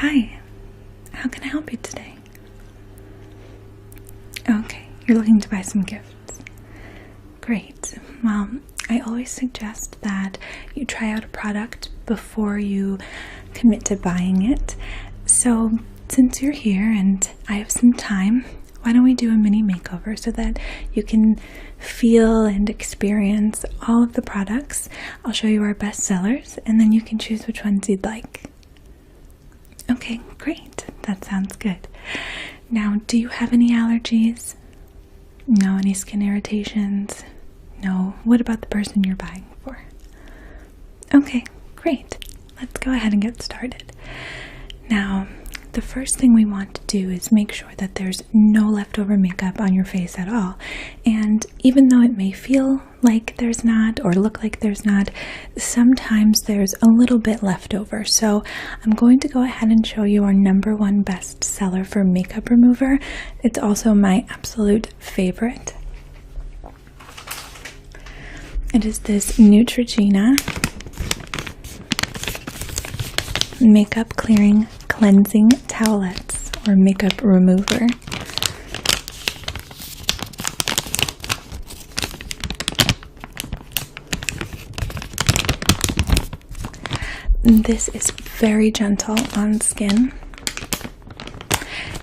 Hi, how can I help you today? Okay, you're looking to buy some gifts. Great. Well, I always suggest that you try out a product before you commit to buying it. So, since you're here and I have some time, why don't we do a mini makeover so that you can feel and experience all of the products? I'll show you our best sellers and then you can choose which ones you'd like. Okay, great. That sounds good. Now, do you have any allergies? No, any skin irritations? No. What about the person you're buying for? Okay, great. Let's go ahead and get started. Now, the first thing we want to do is make sure that there's no leftover makeup on your face at all. And even though it may feel like there's not or look like there's not, sometimes there's a little bit left over. So I'm going to go ahead and show you our #1 best seller for makeup remover. It's also my absolute favorite. It is this Neutrogena Makeup Clearing Cleansing Towelettes or Makeup Remover. This is very gentle on skin.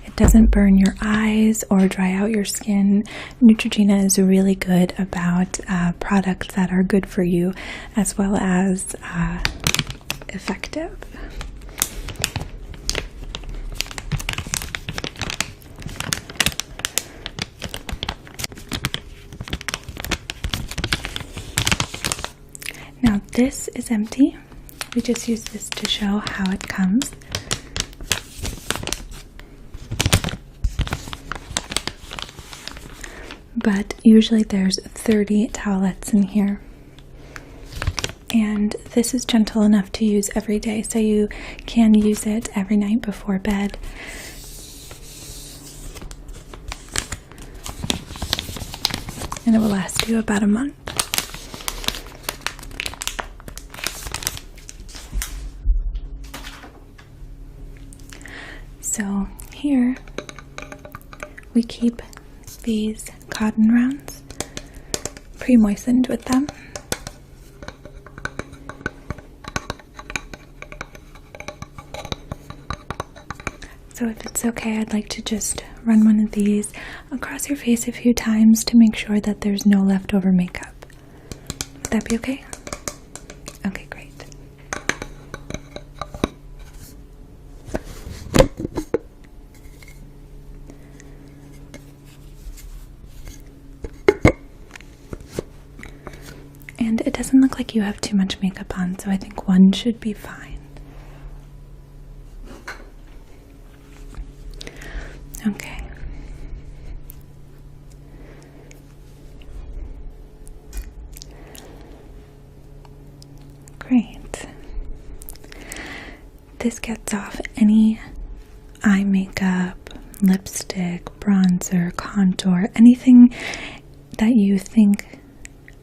It doesn't burn your eyes or dry out your skin. Neutrogena is really good about products that are good for you as well as effective. Now this is empty. We just use this to show how it comes. But usually there's 30 towelettes in here. And this is gentle enough to use every day, so you can use it every night before bed. And it will last you about a month. So here we keep these cotton rounds pre-moistened with them. So if it's okay, I'd like to just run one of these across your face a few times to make sure that there's no leftover makeup. Would that be okay? Okay, great. And it doesn't look like you have too much makeup on, so I think one should be fine. Okay. Great. This gets off any eye makeup, lipstick, bronzer, contour, anything that you think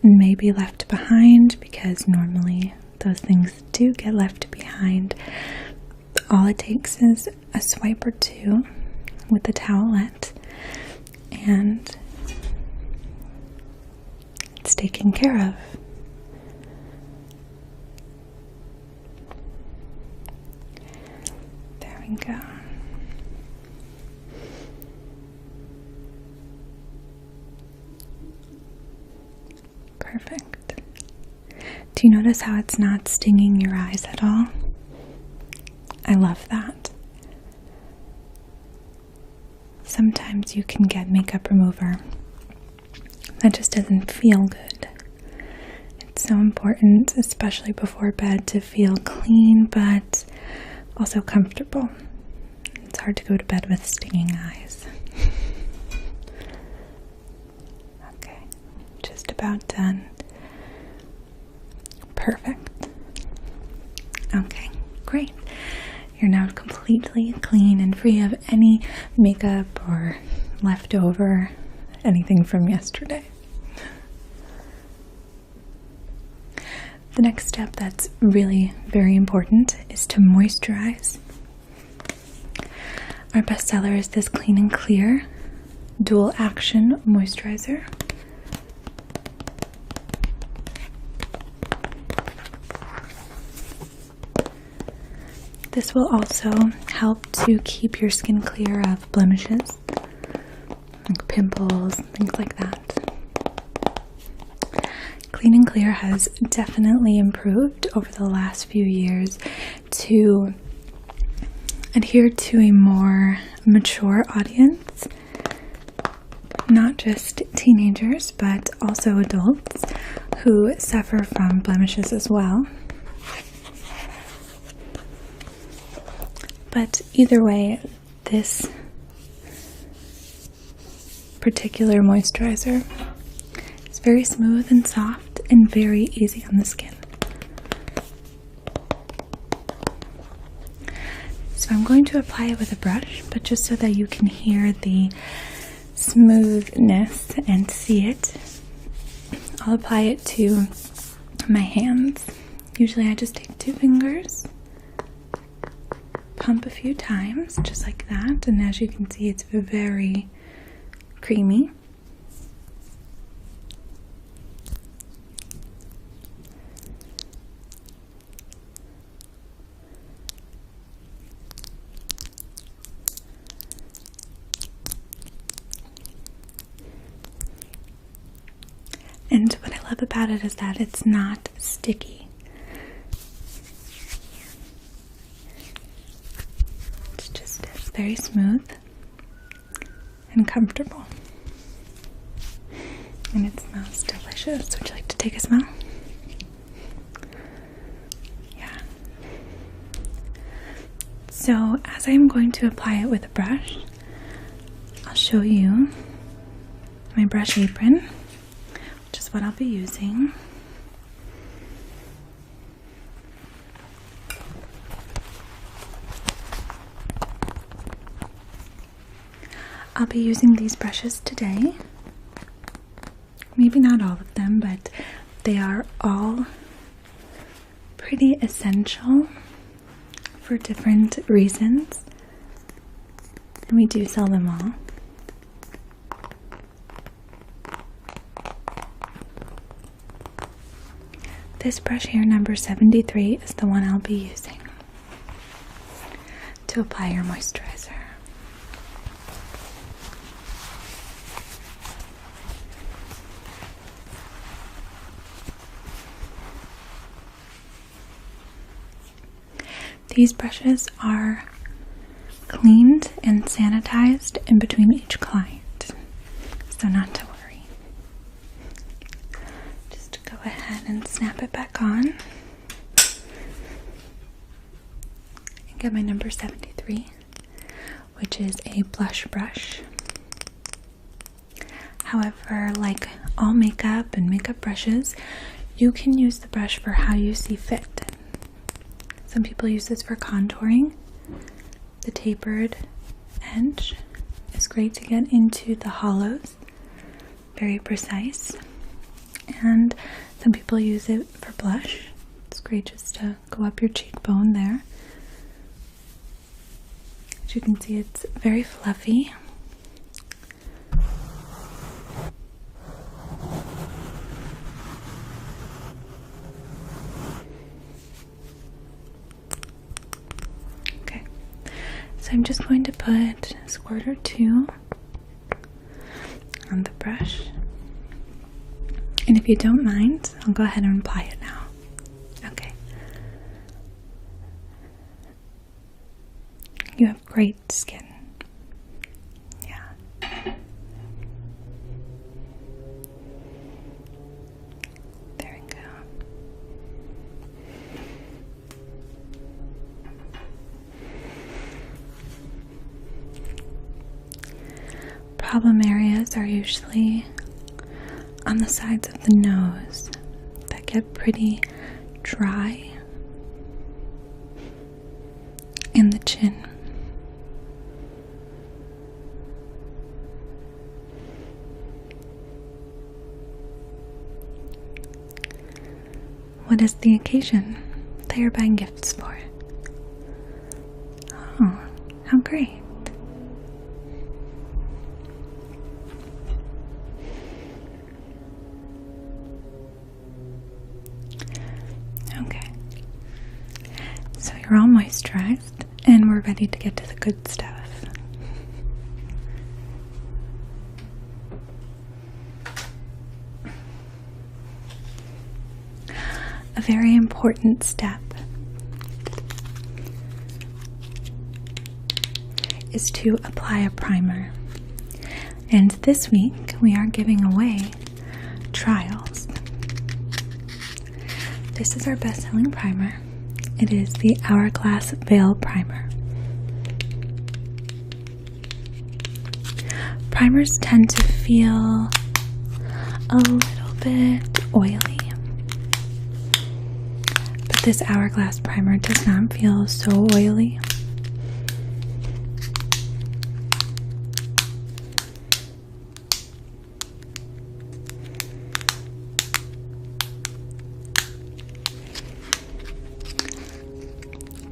may be left behind, because normally those things do get left behind. All it takes is a swipe or two with the towelette and it's taken care of. There we go. Perfect. Do you notice how it's not stinging your eyes at all? I love that. Sometimes you can get makeup remover that just doesn't feel good. It's so important, especially before bed, to feel clean but also comfortable. It's hard to go to bed with stinging eyes. Okay, just about done. Perfect. Okay, great. You're now completely clean and free of any makeup or leftover anything from yesterday. The next step that's really very important is to moisturize. Our best seller is this Clean and Clear Dual Action Moisturizer. This will also help to keep your skin clear of blemishes, like pimples, things like that. Clean and Clear has definitely improved over the last few years to adhere to a more mature audience, not just teenagers, but also adults who suffer from blemishes as well. But either way, this particular moisturizer is very smooth and soft and very easy on the skin. So I'm going to apply it with a brush, but just so that you can hear the smoothness and see it, I'll apply it to my hands. Usually I just take 2 fingers, pump a few times, just like that, and as you can see, it's very creamy. And what I love about it is that it's not sticky. It's just very smooth and comfortable. And it smells delicious. Would you like to take a smell? Yeah. So as I'm going to apply it with a brush, I'll show you my brush apron, which is what I'll be using. I'll be using these brushes today. Maybe not all of them, but they are all pretty essential for different reasons. And we do sell them all. This brush here, number 73, is the one I'll be using to apply your moisturizer. These brushes are cleaned and sanitized in between each client, so not to worry. Just go ahead and snap it back on. And get my number 73, which is a blush brush. However, like all makeup and makeup brushes, you can use the brush for how you see fit. Some people use this for contouring. The tapered edge is great to get into the hollows, very precise. And some people use it for blush. It's great just to go up your cheekbone there. As you can see, it's very fluffy. So I'm just going to put a squirt or 2 on the brush. And if you don't mind, I'll go ahead and apply it now. Okay. You have great skin. Yeah. There we go. Problem areas are usually on the sides of the nose that get pretty dry, and the chin. What is the occasion that you're buying gifts for? Oh, how great. So you're all moisturized and we're ready to get to the good stuff. A very important step is to apply a primer. And this week we are giving away trials. This is our best-selling primer. It is the Hourglass Veil Primer. Primers tend to feel a little bit oily, but this Hourglass Primer does not feel so oily.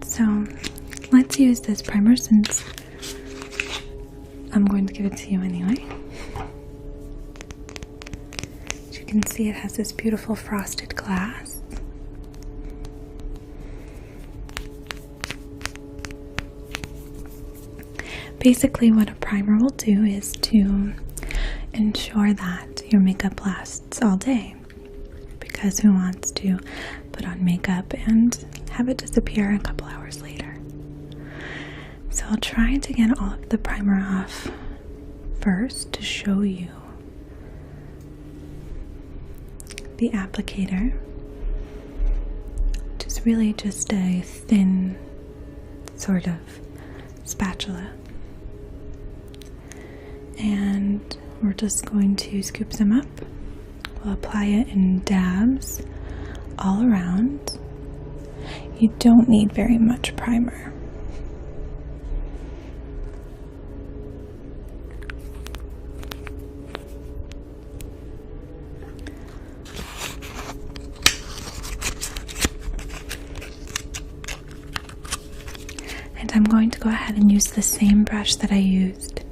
So let's use this primer since I'm going to give it to you anyway. As you can see, it has this beautiful frosted glass. Basically, what a primer will do is to ensure that your makeup lasts all day. Because who wants to put on makeup and have it disappear a couple hours later? So I'll try to get all of the primer off first to show you the applicator, which is really just a thin sort of spatula. And we're just going to scoop some up. We'll apply it in dabs all around. You don't need very much primer. And I'm going to go ahead and use the same brush that I used,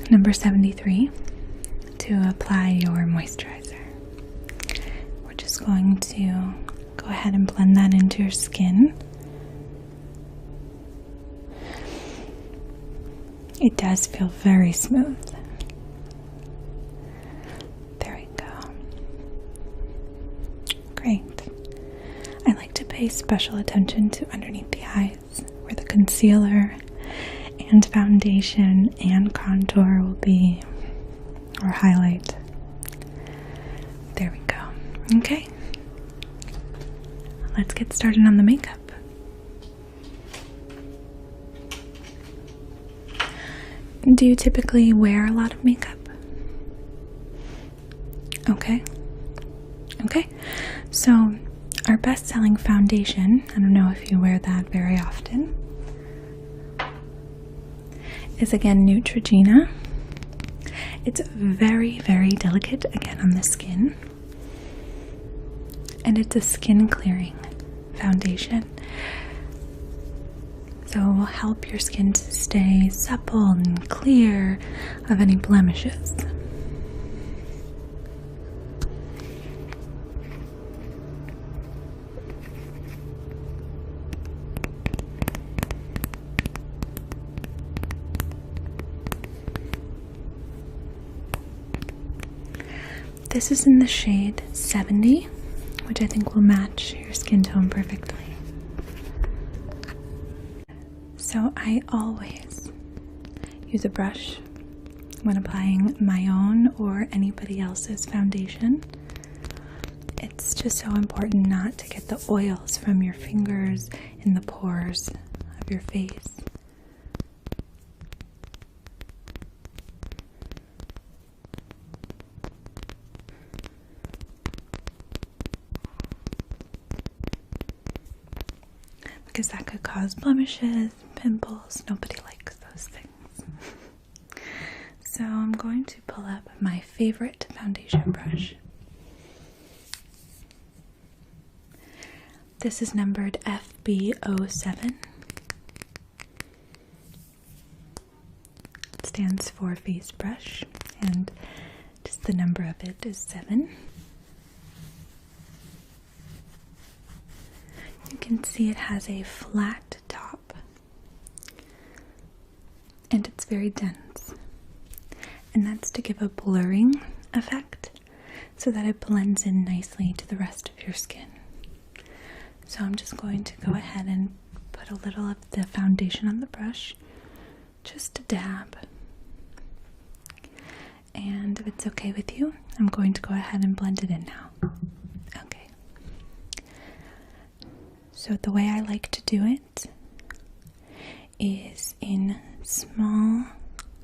number 73, to apply your moisturizer. We're just going to go ahead and blend that into your skin. It does feel very smooth. There we go. Great. I like to pay special attention to underneath the eyes, where the concealer and foundation and contour will be, or highlight. There we go. Okay. Let's get started on the makeup. Do you typically wear a lot of makeup? Okay. Okay. So, our best-selling foundation, I don't know if you wear that very often, is again Neutrogena. It's very, very delicate again on the skin. And it's a skin clearing foundation. So it will help your skin to stay supple and clear of any blemishes. This is in the shade 70, which I think will match your skin tone perfectly. So I always use a brush when applying my own or anybody else's foundation. It's just so important not to get the oils from your fingers in the pores of your face. Because that could cause blemishes, pimples. Nobody likes those things. So I'm going to pull up my favorite foundation brush. This is numbered FB07. It stands for face brush, and just the number of it is 7. You can see it has a flat top and it's very dense, and that's to give a blurring effect so that it blends in nicely to the rest of your skin. So I'm just going to go ahead and put a little of the foundation on the brush, just a dab. And if it's okay with you, I'm going to go ahead and blend it in now. Okay. So the way I like to do it is in small,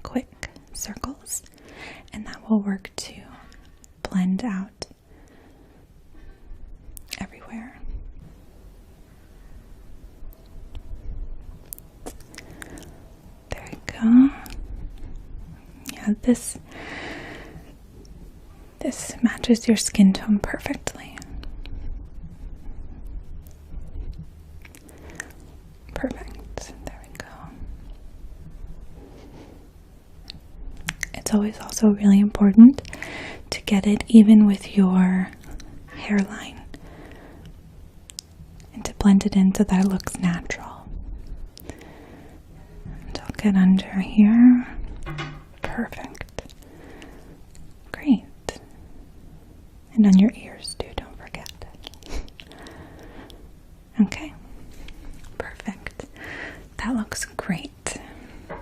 quick circles, and that will work to blend out everywhere. There we go. Yeah, this matches your skin tone perfectly. Perfect. There we go. It's always also really important to get it even with your hairline and to blend it in so that it looks natural. And I'll get under here. Perfect. Great. And on your ears too, don't forget. Okay. Perfect. That looks great. There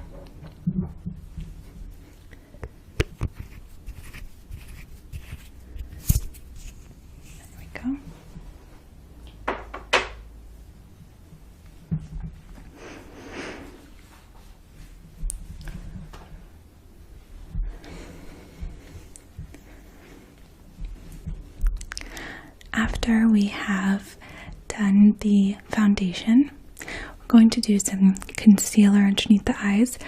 we go. After we have done the foundation, we're going to do some concealer underneath the eyes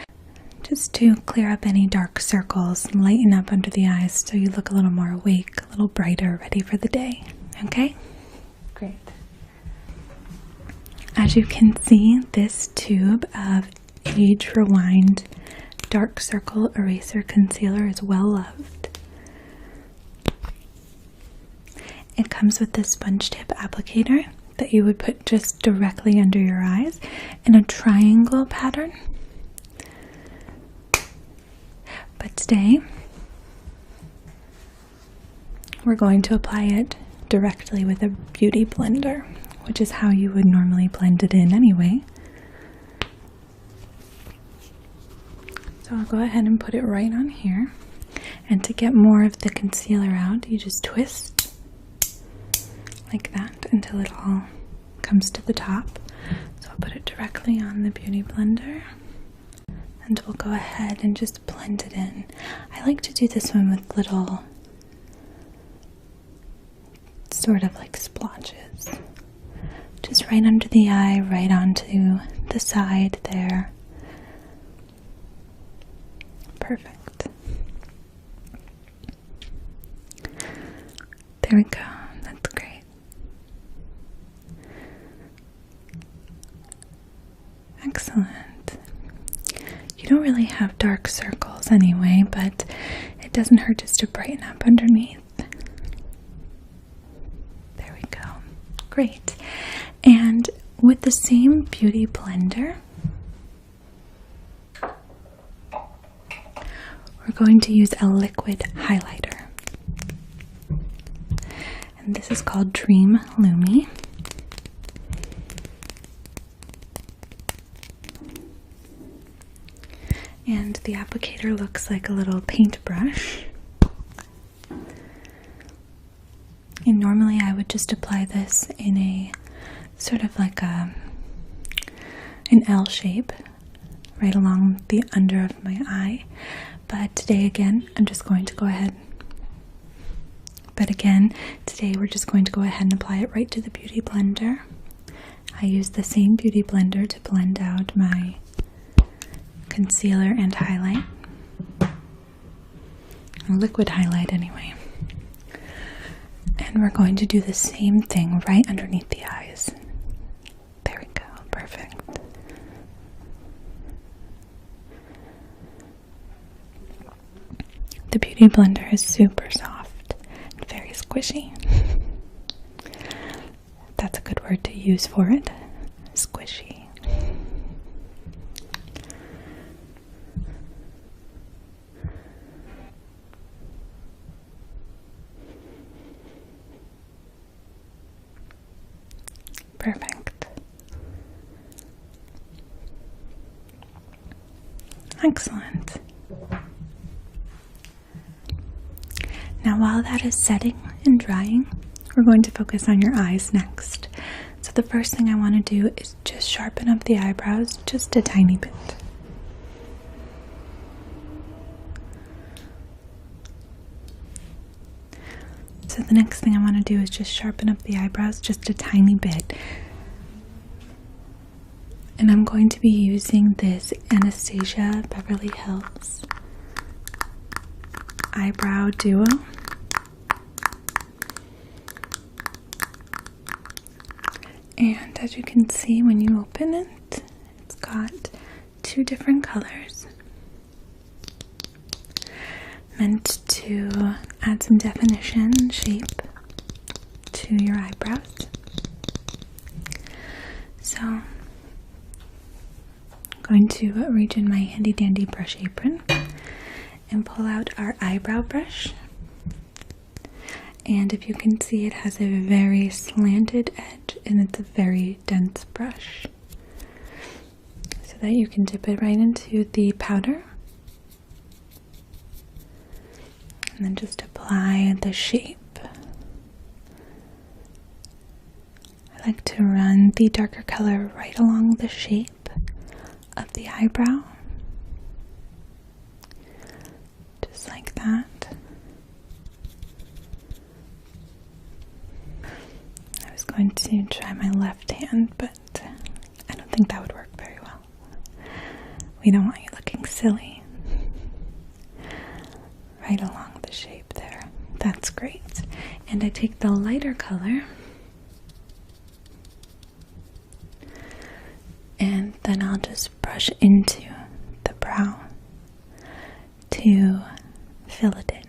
just to clear up any dark circles and lighten up under the eyes so you look a little more awake, a little brighter, ready for the day. Okay? Great. As you can see, this tube of Age Rewind Dark Circle Eraser Concealer is well loved. It comes with this sponge tip applicator that you would put just directly under your eyes in a triangle pattern. But today, we're going to apply it directly with a beauty blender, which is how you would normally blend it in anyway. So I'll go ahead and put it right on here. And to get more of the concealer out, you just twist like that until it all comes to the top. So I'll put it directly on the beauty blender and we'll go ahead and just blend it in. I like to do this one with little sort of like splotches, just right under the eye, right onto the side there. Perfect. There we go. That's great. Excellent. You don't really have dark circles anyway, but it doesn't hurt just to brighten up underneath. There we go. Great. And with the same beauty blender, we're going to use a liquid highlighter. And this is called Dream Lumi. And the applicator looks like a little paintbrush. And normally I would just apply this in a sort of like an L shape right along the under of my eye. But today again, I'm just going to go ahead. But again, today we're just going to go ahead and apply it right to the beauty blender. I use the same beauty blender to blend out my concealer and highlight. A liquid highlight anyway. And we're going to do the same thing right underneath the eyes. There we go. Perfect. The beauty blender is super soft and very squishy. that's a good word to use for it. Squishy. Perfect. Excellent. Now, while that is setting and drying, we're going to focus on your eyes next. So the first thing I want to do is just sharpen up the eyebrows just a tiny bit. So the next thing I want to do is just sharpen up the eyebrows just a tiny bit. And I'm going to be using this Anastasia Beverly Hills Eyebrow Duo. And as you can see when you open it, it's got two different colors, meant to add some definition and shape to your eyebrows. So I'm going to reach in my handy dandy brush apron and pull out our eyebrow brush. And if you can see, it has a very slanted edge and it's a very dense brush, so that you can dip it right into the powder and then just apply the shape. I like to run the darker color right along the shape of the eyebrow, just like that. I was going to try my left hand, but I don't think that would work very well. We don't want you looking silly. Right along the shape there. That's great. And I take the lighter color and then I'll just brush into the brow to fill it in.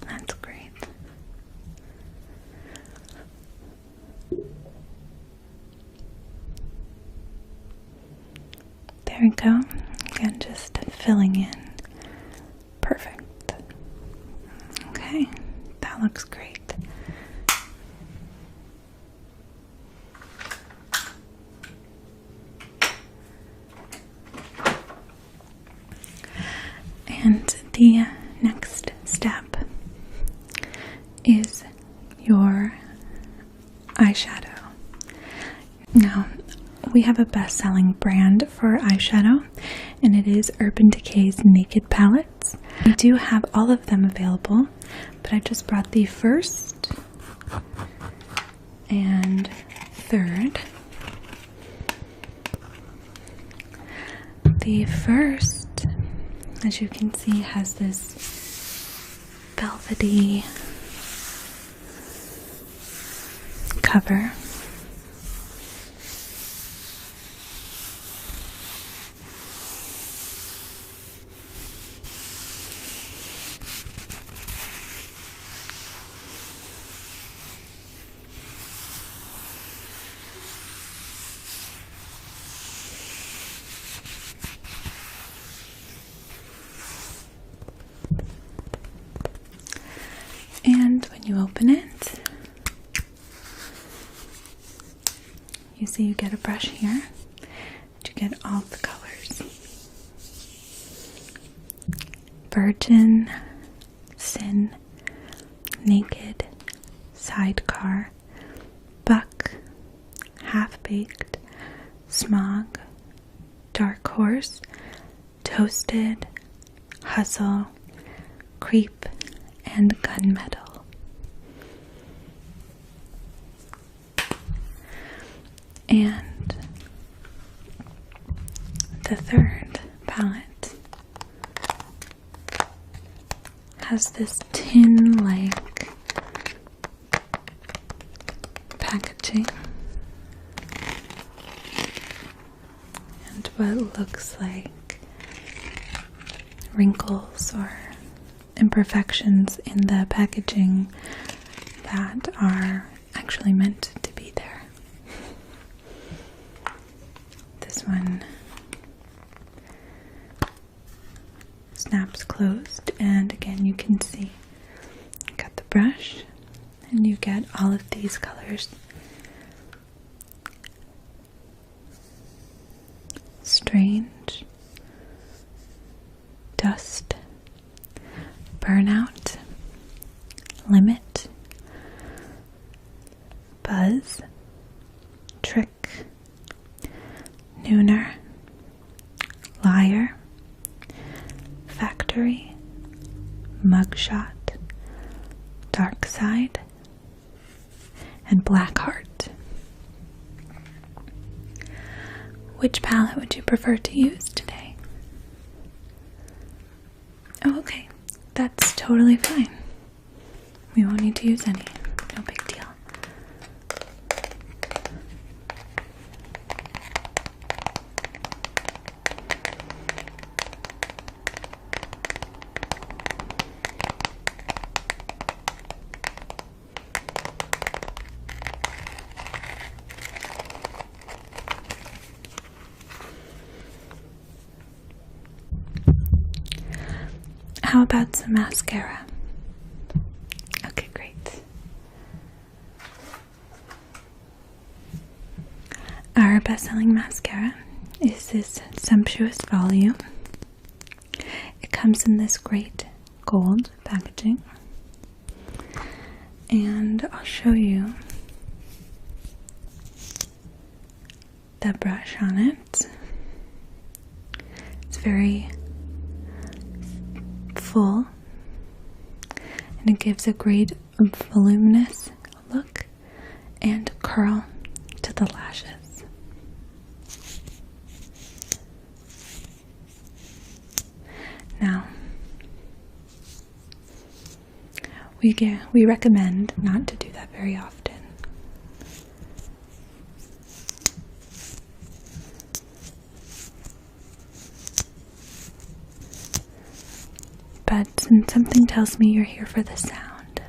That's great. There we go. Again, just filling in. Perfect. Okay, that looks great. And the next step is your eyeshadow. Now, we have a best-selling brand for eyeshadow, and it is Urban Decay's Naked Palettes. We do have all of them available, but I just brought the first and third. The first, as you can see, has this velvety cover. And when you open it, you see you get a brush here. You get all the colors. Virgin, Sin, Naked, Sidecar, Buck, Half-Baked, Smog, Dark Horse, Toasted, Hustle, Creep, and Gunmetal. And the third palette has this tin-like packaging and what looks like wrinkles or imperfections in the packaging that are actually meant to be there. This one snaps closed, and again you can see you got the brush and you get all of these colors. Strange, Dust, Burnout, Limit, Buzz, Trick, Nooner, Liar, Factory, Mugshot, Dark Side, and Blackheart. Which palette would you prefer to use today? Oh, okay. That's totally fine. We won't need to use any. No big deal. How about some mascara? Okay, great. Our best-selling mascara is this Sumptuous Volume. It comes in this great gold packaging. And I'll show you the brush on it. It's very full, and it gives a great voluminous look and curl to the lashes. Now, we recommend not to do that very often. But something tells me you're here for the sound.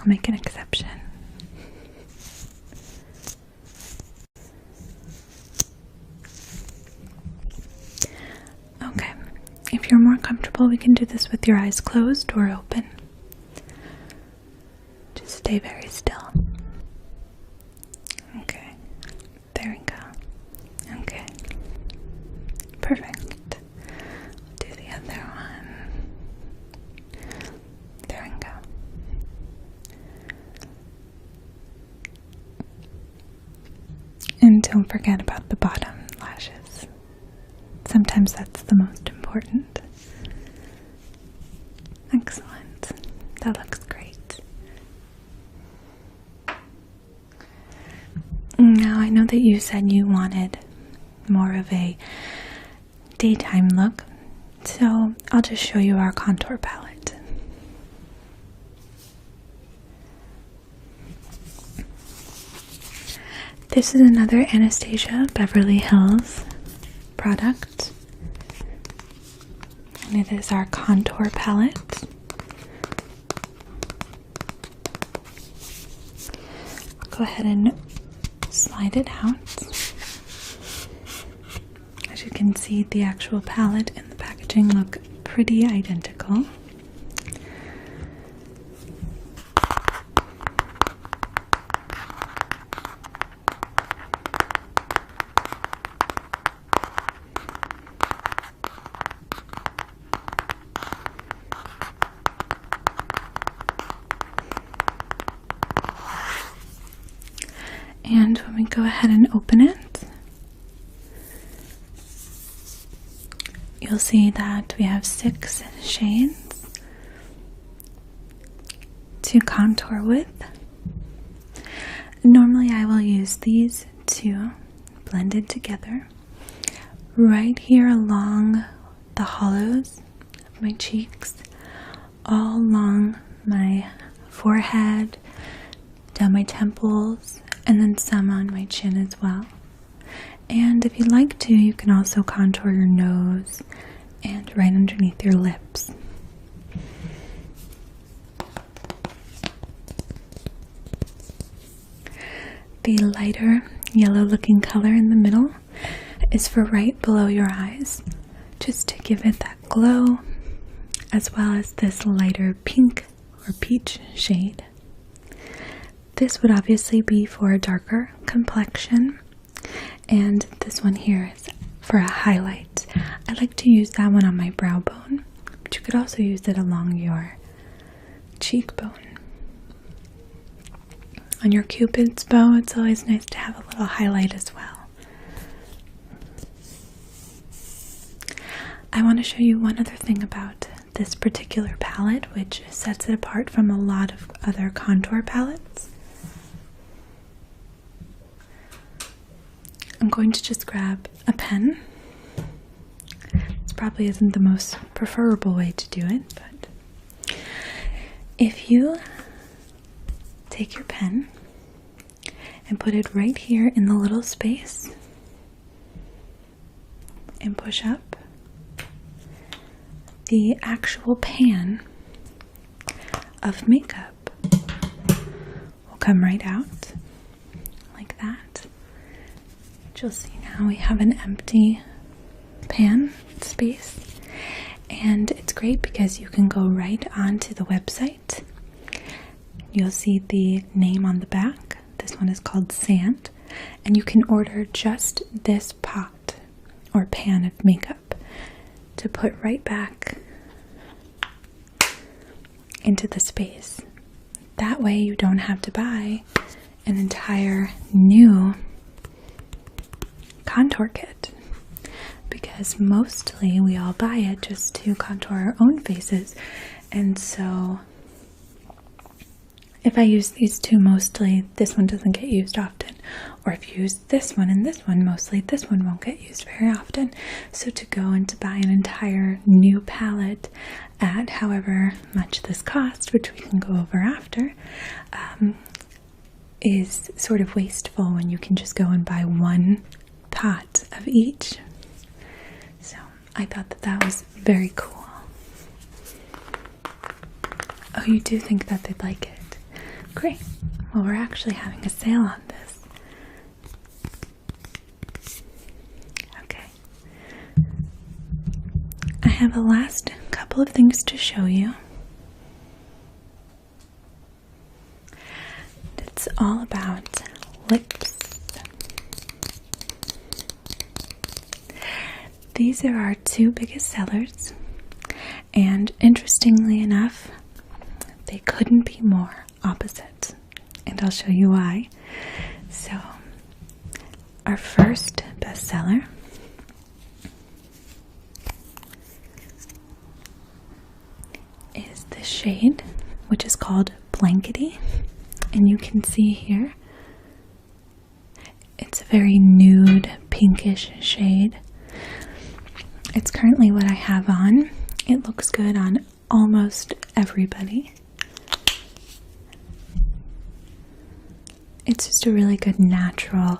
I'll make an exception. Okay, if you're more comfortable, we can do this with your eyes closed or open. Just stay very still. Okay, there we go. Okay, perfect. Do the other one. There we go. And don't forget about the bottom lashes. Sometimes that's the most important. Excellent. That looks great. Now, I know that you said you wanted more of a daytime look, so I'll just show you our contour palette. This is another Anastasia Beverly Hills product, and it is our contour palette. I'll go ahead and slide it out. As you can see, the actual palette and the packaging look pretty identical. And when we go ahead and open it, you'll see that we have 6 shades to contour with. Normally I will use these two blended together right here along the hollows of my cheeks, all along my forehead, down my temples, and then some on my chin as well. And if you'd like to, you can also contour your nose and right underneath your lips. The lighter yellow looking color in the middle is for right below your eyes, just to give it that glow, as well as this lighter pink or peach shade. This would obviously be for a darker complexion, and this one here is for a highlight. I like to use that one on my brow bone, but you could also use it along your cheekbone. On your Cupid's bow, it's always nice to have a little highlight as well. I want to show you one other thing about this particular palette, which sets it apart from a lot of other contour palettes. I'm going to just grab a pen. This probably isn't the most preferable way to do it, but if you take your pen and put it right here in the little space and push up, the actual pan of makeup will come right out like that. You'll see now we have an empty pan space, and it's great because you can go right onto the website. You'll see the name on the back. This one is called Sand, and you can order just this pot or pan of makeup to put right back into the space. That way you don't have to buy an entire new contour kit, because mostly we all buy it just to contour our own faces. And so if I use these two mostly, this one doesn't get used often. Or if you use this one and this one mostly, this one won't get used very often. So to go and to buy an entire new palette at however much this costs, which we can go over after, is sort of wasteful when you can just go and buy one pot of each. So I thought that that was very cool. Oh, you do think that they'd like it? Great. Well, we're actually having a sale on this. Okay. I have a last couple of things to show you. It's all about lips. These are our two biggest sellers, and interestingly enough, they couldn't be more opposite, and I'll show you why. So, our first bestseller is this shade, which is called Blankety, and you can see here it's a very nude pinkish shade. It's currently what I have on. It looks good on almost everybody. It's just a really good natural,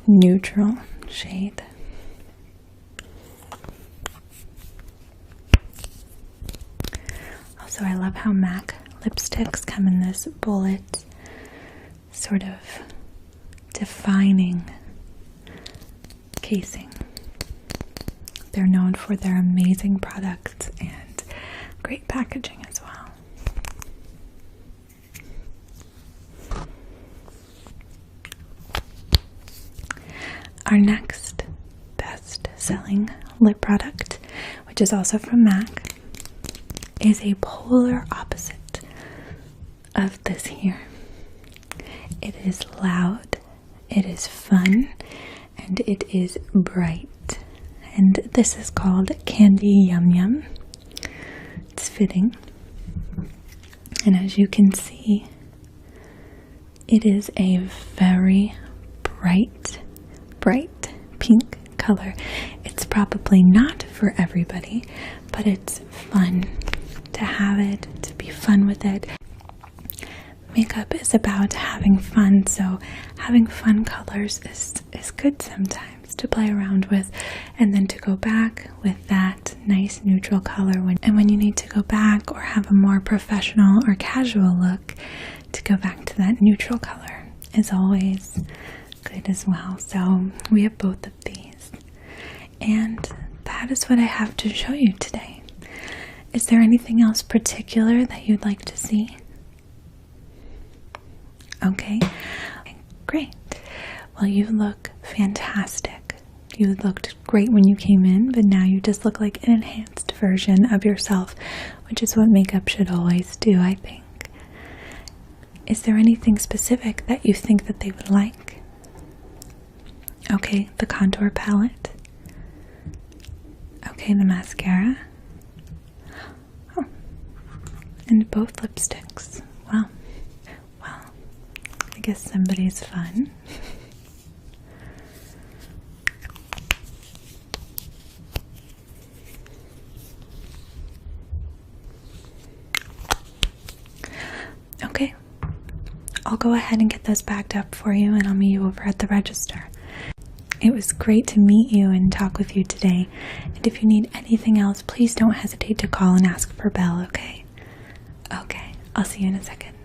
neutral shade. Also, I love how MAC lipsticks come in this bullet, sort of defining casing. They're known for their amazing products and great packaging as well. Our next best-selling lip product, which is also from MAC, is a polar opposite of this here. It is loud, it is fun, and it is bright. And this is called Candy Yum Yum. It's fitting. And as you can see, it is a very bright pink color. It's probably not for everybody, but it's fun to have it, to be fun with it. Makeup is about having fun, so having fun colors is good sometimes. to play around with, and then to go back with that nice neutral color when you need to go back or have a more professional or casual look, to go back to that neutral color is always good as well. So we have both of these, and that is what I have to show you today. Is there anything else particular that you'd like to see? Okay, great. Well, you look fantastic. You looked great when you came in, but now you just look like an enhanced version of yourself, which is what makeup should always do, I think. Is there anything specific that you think that they would like? Okay, the contour palette. Okay, the mascara. Oh, and both lipsticks. Wow. Well, I guess somebody's fun. Okay, I'll go ahead and get those bagged up for you, and I'll meet you over at the register. It was great to meet you and talk with you today, and if you need anything else, please don't hesitate to call and ask for Belle, okay? Okay, I'll see you in a second.